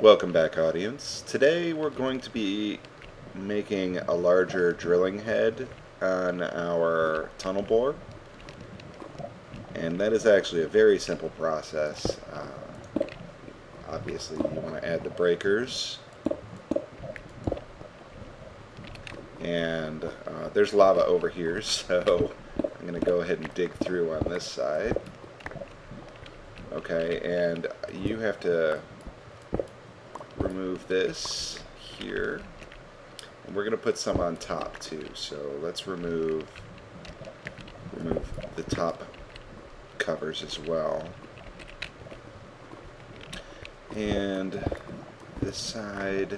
Welcome back, audience. Today we're going to be making a larger drilling head on our tunnel bore, and that is actually a very simple process. Obviously, you want to add the breakers, and there's lava over here, so I'm going to go ahead and dig through on this side. Okay, and you have to remove this here. And we're going to put some on top too. So let's remove the top covers as well. And this side.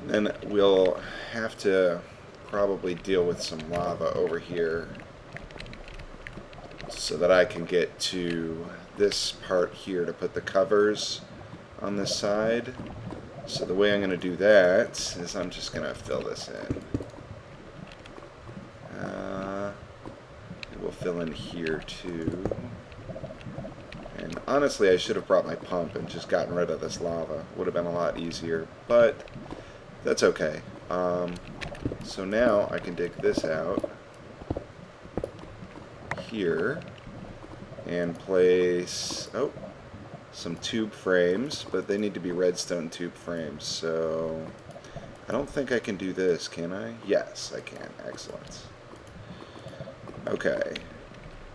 Then we'll have to probably deal with some lava over here so that I can get to this part here to put the covers on this side. So the way I'm going to do that is I'm just going to fill this in. We'll fill in here too. And honestly, I should have brought my pump and just gotten rid of this lava. Would have been a lot easier, but that's okay. So now I can dig this out here and place some tube frames, but they need to be redstone tube frames. So I don't think I can do this, can I? Yes, I can. Excellent. Okay,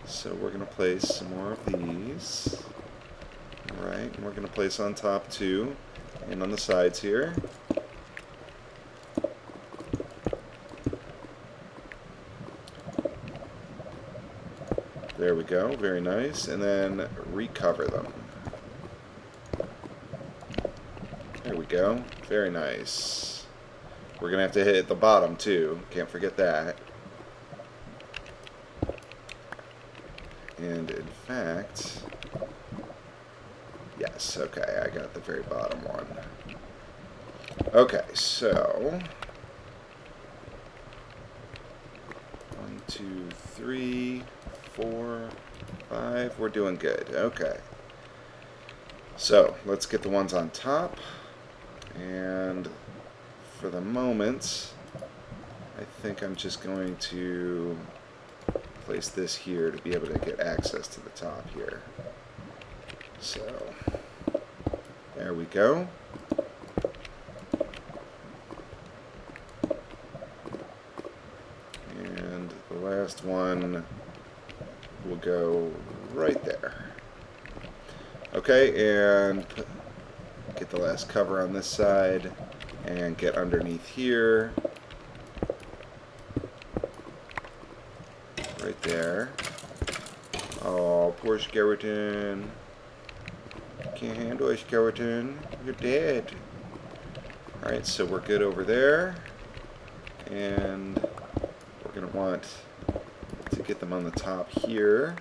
so we're going to place some more of these. Alright, and we're going to place on top too, and on the sides here. There we go, very nice. And then recover them. There we go, very nice. We're going to have to hit the bottom too, can't forget that. And in fact, yes, okay, I got the very bottom one. Okay, so 1, 2, 3, 4, 5, we're doing good. Okay. So, let's get the ones on top. And for the moment, I think I'm just going to place this here to be able to get access to the top here. So, there we go. And the last one will go right there. Okay, and get the last cover on this side and get underneath here. Right there. Oh, poor skeleton. Can't handle a skeleton. You're dead. Alright, so we're good over there. And we're going to want to get them on the top here.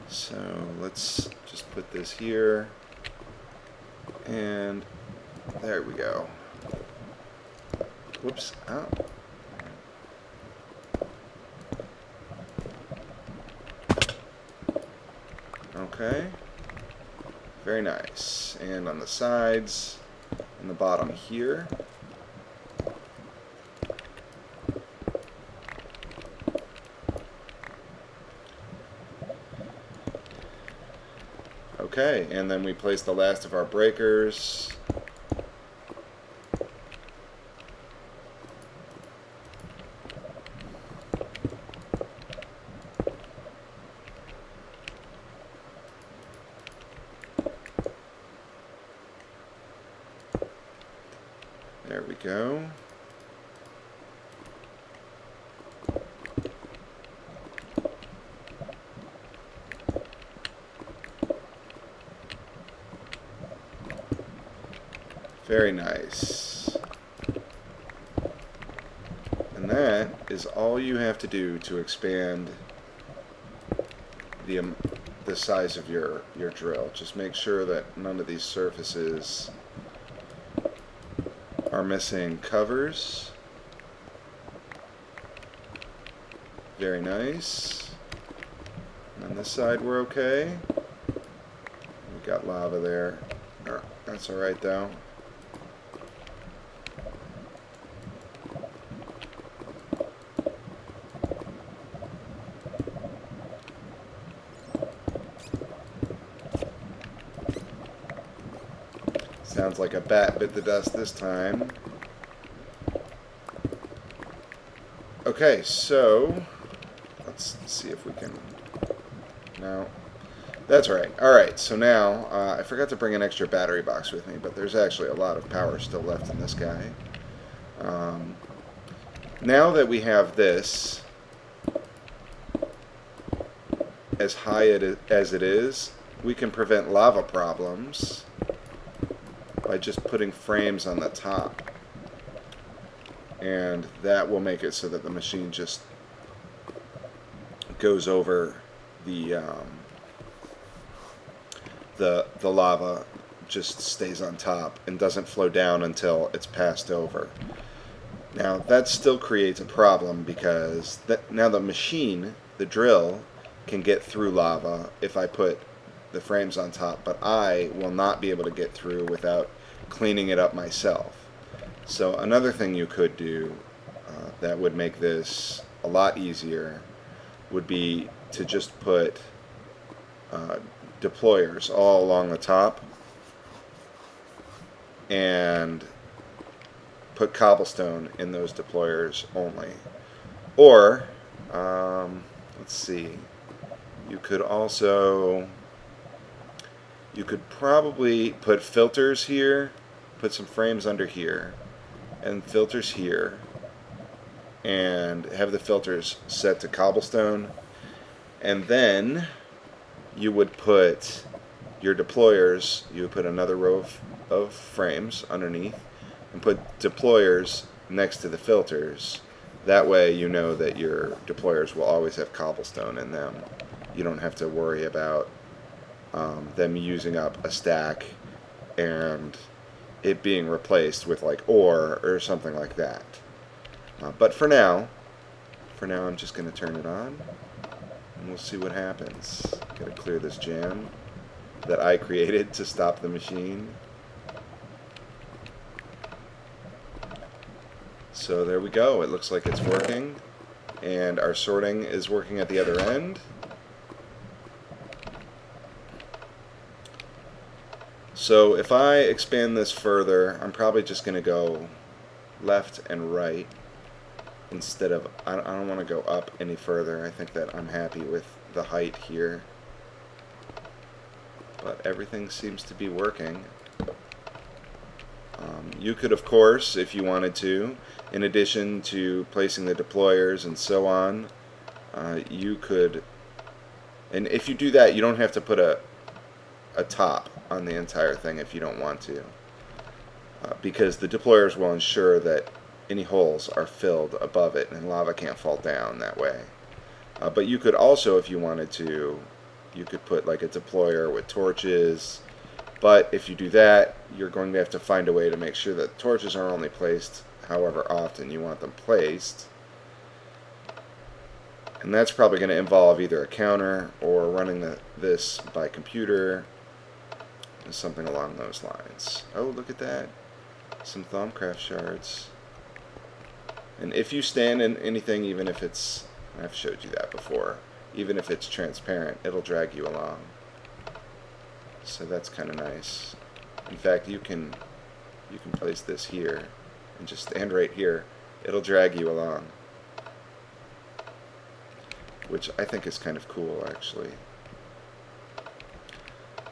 So let's just put this here. And there we go. Whoops. Oh. Okay. Very nice. And on the sides, and the bottom here. Okay, and then we place the last of our breakers. There we go. Very nice. And that is all you have to do to expand the size of your drill. Just make sure that none of these surfaces are missing covers. Very nice. On this side we're okay. Got lava there. That's alright though. Sounds like a bat bit the dust this time. Okay, so let's see if we can... No. That's right. Alright, so now, I forgot to bring an extra battery box with me, but there's actually a lot of power still left in this guy. Now that we have this as high as it is, we can prevent lava problems by just putting frames on the top. And that will make it so that the machine just goes over the lava, just stays on top and doesn't flow down until it's passed over. Now that still creates a problem because now the machine, the drill, can get through lava if I put the frames on top, but I will not be able to get through without cleaning it up myself. So another thing you could do that would make this a lot easier would be to just put deployers all along the top and put cobblestone in those deployers only. Or, let's see, you could probably put filters here, put some frames under here, and filters here, and have the filters set to cobblestone, and then you would put your deployers, you would put another row of frames underneath, and put deployers next to the filters. That way you know that your deployers will always have cobblestone in them. You don't have to worry about them using up a stack and it being replaced with like ore or something like that. But for now I'm just going to turn it on and we'll see what happens. Gotta clear this jam that I created to stop the machine. So there we go. It looks like it's working, and our sorting is working at the other end. So if I expand this further, I'm probably just going to go left and right instead of, I don't want to go up any further. I think that I'm happy with the height here. But everything seems to be working. You could, of course, if you wanted to, in addition to placing the deployers and so on, you could, and if you do that, you don't have to put a top on the entire thing if you don't want to, because the deployers will ensure that any holes are filled above it and lava can't fall down that way. But you could also, if you wanted to, you could put like a deployer with torches. But if you do that, you're going to have to find a way to make sure that torches are only placed however often you want them placed. And that's probably going to involve either a counter or running this by computer, or something along those lines. Oh, look at that. Some Thaumcraft shards. And if you stand in anything, even if it's, I've showed you that before, even if it's transparent, it'll drag you along. So that's kind of nice. In fact, you can place this here and just stand right here. It'll drag you along, which I think is kind of cool, actually.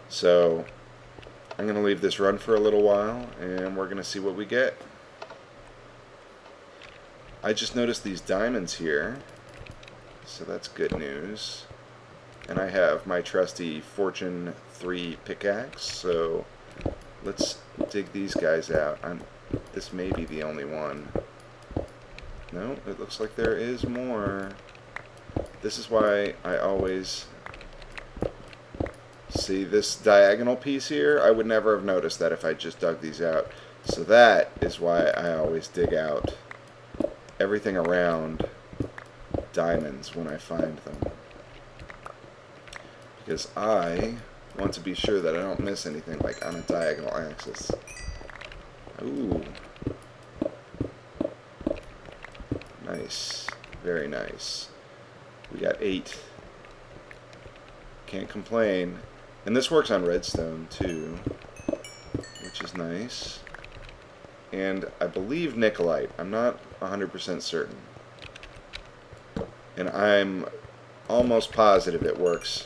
So I'm going to leave this run for a little while, and we're going to see what we get. I just noticed these diamonds here, so that's good news. And I have my trusty Fortune 3 pickaxe, so let's dig these guys out. This may be the only one. No, it looks like there is more. This is why I always see this diagonal piece here. I would never have noticed that if I just dug these out. So that is why I always dig out everything around diamonds when I find them. Because I want to be sure that I don't miss anything like on a diagonal axis. Ooh. Nice. Very nice. We got 8. Can't complain. And this works on redstone too, which is nice. And I believe Nikolite. I'm not 100% certain. And I'm almost positive it works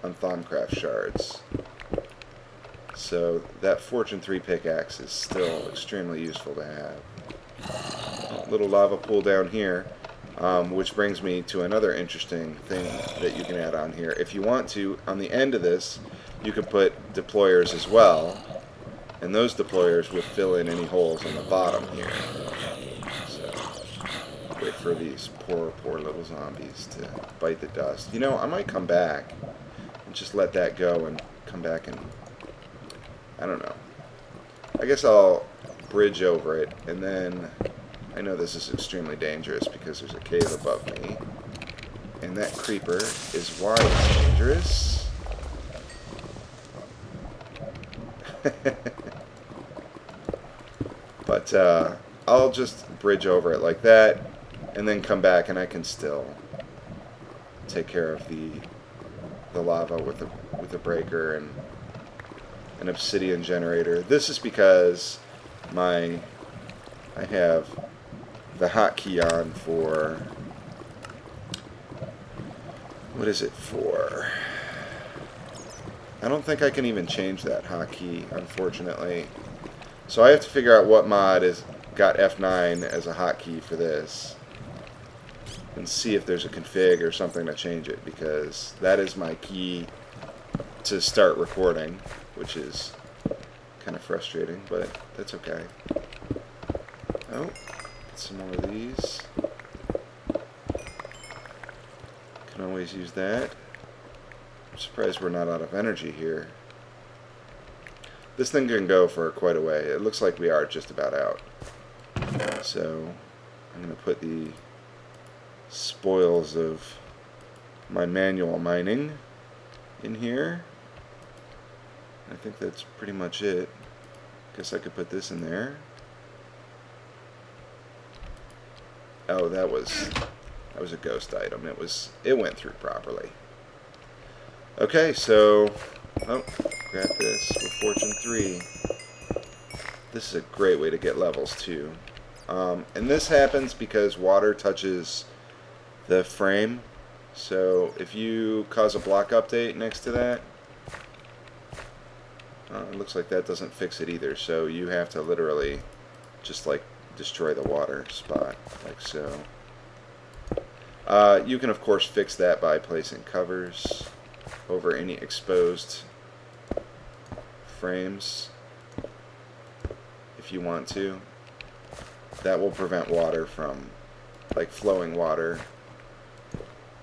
on Thaumcraft shards. So that Fortune 3 pickaxe is still extremely useful to have. A little lava pool down here, which brings me to another interesting thing that you can add on here. If you want to, on the end of this, you can put deployers as well, and those deployers will fill in any holes on the bottom here. So, wait for these poor little zombies to bite the dust. You know, I might come back and just let that go and come back and, I don't know. I guess I'll bridge over it, and then I know this is extremely dangerous because there's a cave above me, and that creeper is why it's dangerous. But I'll just bridge over it like that, and then come back, and I can still take care of the lava with a breaker and an obsidian generator. This is because I have the hotkey on for, what is it for? I don't think I can even change that hotkey, unfortunately. So I have to figure out what mod is got F9 as a hotkey for this, and see if there's a config or something to change it, because that is my key to start recording, which is kind of frustrating, but that's okay. Oh, get some more of these. Can always use that. I'm surprised we're not out of energy here. This thing can go for quite a way. It looks like we are just about out. So I'm going to put the spoils of my manual mining in here. I think that's pretty much it. Guess I could put this in there. Oh, that was a ghost item. It went through properly. Okay, so grab this with Fortune 3. This is a great way to get levels too. And this happens because water touches the frame. So if you cause a block update next to that, it looks like that doesn't fix it either. So you have to literally just like destroy the water spot, like so. You can of course fix that by placing covers over any exposed frames if you want to. That will prevent water from, like flowing water,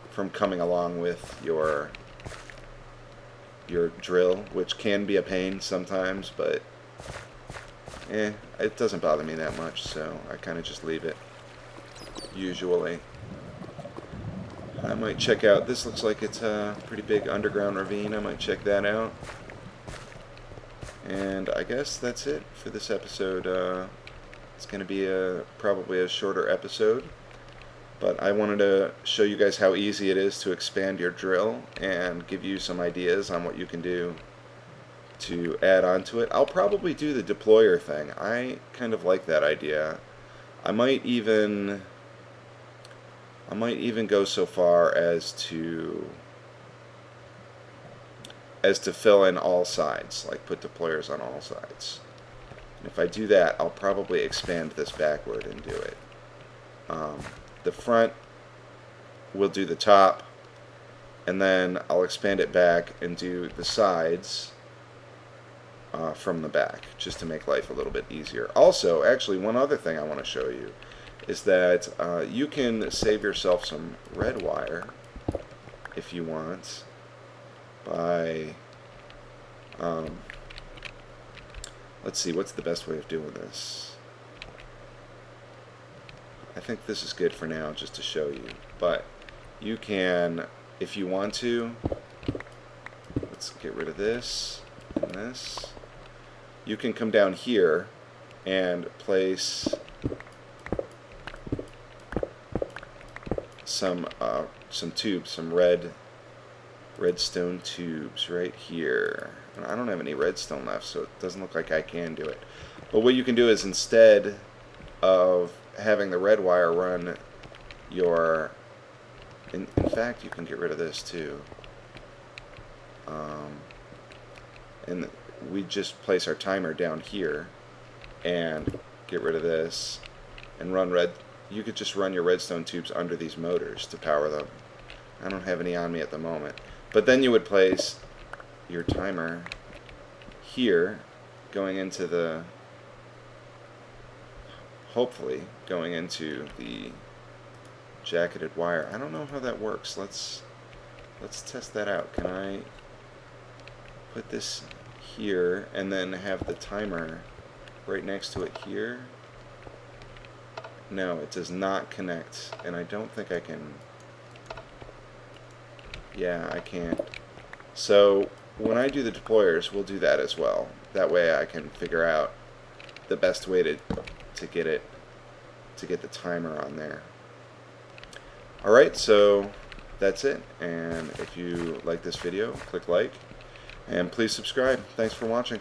from coming along with your drill, which can be a pain sometimes, but it doesn't bother me that much, so I kind of just leave it usually. I might check out, this looks like it's a pretty big underground ravine. I might check that out. And I guess that's it for this episode. It's going to be probably a shorter episode, but I wanted to show you guys how easy it is to expand your drill and give you some ideas on what you can do to add on to it. I'll probably do the deployer thing. I kind of like that idea. I might even go so far as to fill in all sides, like put deployers on all sides. And if I do that, I'll probably expand this backward and do it. The front will do the top, and then I'll expand it back and do the sides from the back, just to make life a little bit easier. Also, actually, one other thing I want to show you is that you can save yourself some red wire if you want by let's see, what's the best way of doing this? I think this is good for now, just to show you, but you can, if you want to, let's let's get rid of this and this. You can come down here and place some tubes, some redstone tubes right here. And I don't have any redstone left, so it doesn't look like I can do it. But what you can do is, instead of having the red wire run your... In fact, you can get rid of this too. And we just place our timer down here and get rid of this and run red. You could just run your redstone tubes under these motors to power them. I don't have any on me at the moment. But then you would place your timer here, going into the, hopefully going into the jacketed wire. I don't know how that works. Let's test that out. Can I put this here and then have the timer right next to it here? No, it does not connect, and I don't think I can. Yeah, I can't. So when I do the deployers, we'll do that as well. That way I can figure out the best way to get the timer on there. Alright, so that's it, and if you like this video, click like, and please subscribe. Thanks for watching.